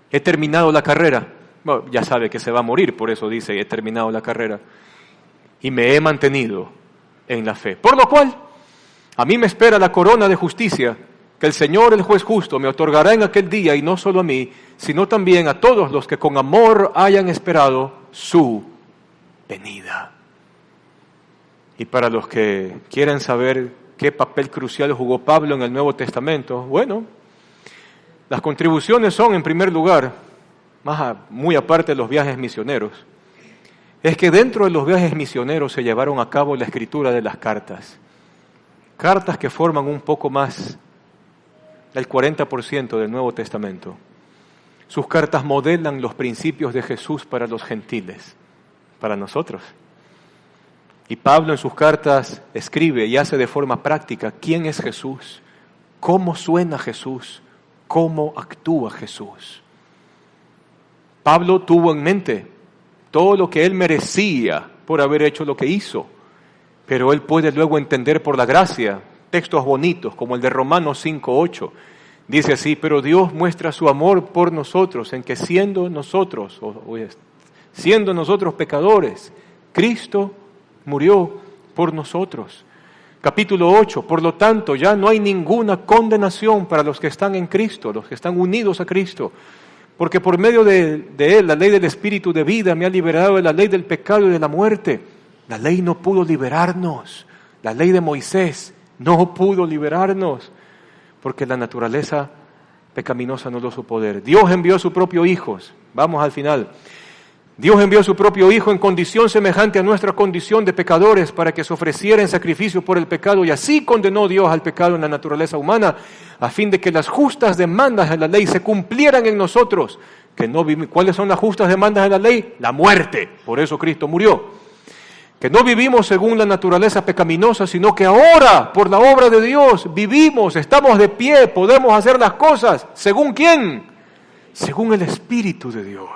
he terminado la carrera. Bueno, ya sabe que se va a morir, por eso dice, he terminado la carrera. Y me he mantenido en la fe. Por lo cual, a mí me espera la corona de justicia que el Señor, el juez justo, me otorgará en aquel día, y no solo a mí, sino también a todos los que con amor hayan esperado su venida. Y para los que quieran saber qué papel crucial jugó Pablo en el Nuevo Testamento, bueno, las contribuciones son, en primer lugar, muy aparte de los viajes misioneros, es que dentro de los viajes misioneros se llevaron a cabo la escritura de las cartas. Cartas que forman un poco más del 40% del Nuevo Testamento. Sus cartas modelan los principios de Jesús para los gentiles, para nosotros. Y Pablo en sus cartas escribe y hace de forma práctica quién es Jesús, cómo suena Jesús, cómo actúa Jesús. Pablo tuvo en mente todo lo que él merecía por haber hecho lo que hizo, pero él puede luego entender por la gracia textos bonitos como el de Romanos 5:8. Dice así: pero Dios muestra su amor por nosotros en que siendo nosotros pecadores, Cristo murió por nosotros. Capítulo 8, por lo tanto ya no hay ninguna condenación para los que están en Cristo, los que están unidos a Cristo, porque por medio de Él, la ley del Espíritu de vida me ha liberado de la ley del pecado y de la muerte. La ley no pudo liberarnos, la ley de Moisés no pudo liberarnos, porque la naturaleza pecaminosa no lo supo poder. Dios envió a su propio Hijo, vamos al final. Dios envió a su propio Hijo en condición semejante a nuestra condición de pecadores para que se ofreciera en sacrificio por el pecado, y así condenó Dios al pecado en la naturaleza humana, a fin de que las justas demandas de la ley se cumplieran en nosotros. ¿Cuáles son las justas demandas de la ley? La muerte. Por eso Cristo murió. Que no vivimos según la naturaleza pecaminosa, sino que ahora, por la obra de Dios, vivimos, estamos de pie, podemos hacer las cosas. ¿Según quién? Según el Espíritu de Dios.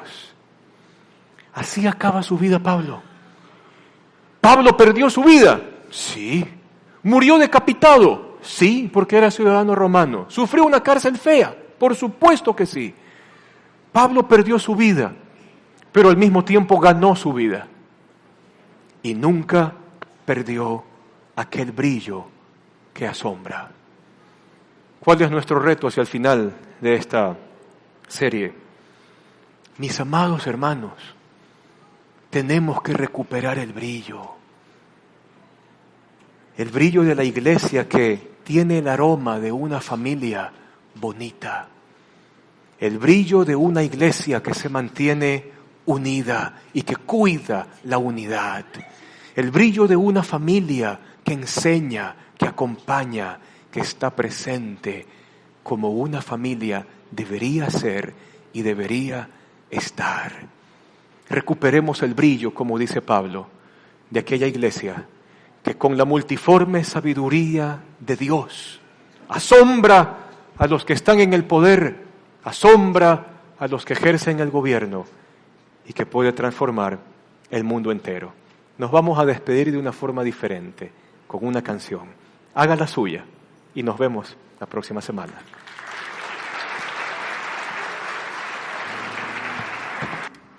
Así acaba su vida Pablo. ¿Pablo perdió su vida? Sí. ¿Murió decapitado? Sí, porque era ciudadano romano. ¿Sufrió una cárcel fea? Por supuesto que sí. Pablo perdió su vida, pero al mismo tiempo ganó su vida. Y nunca perdió aquel brillo que asombra. ¿Cuál es nuestro reto hacia el final de esta serie? Mis amados hermanos, tenemos que recuperar el brillo de la iglesia que tiene el aroma de una familia bonita, el brillo de una iglesia que se mantiene unida y que cuida la unidad, el brillo de una familia que enseña, que acompaña, que está presente como una familia debería ser y debería estar. Recuperemos el brillo, como dice Pablo, de aquella iglesia que con la multiforme sabiduría de Dios asombra a los que están en el poder, asombra a los que ejercen el gobierno y que puede transformar el mundo entero. Nos vamos a despedir de una forma diferente, con una canción. Haga la suya y nos vemos la próxima semana.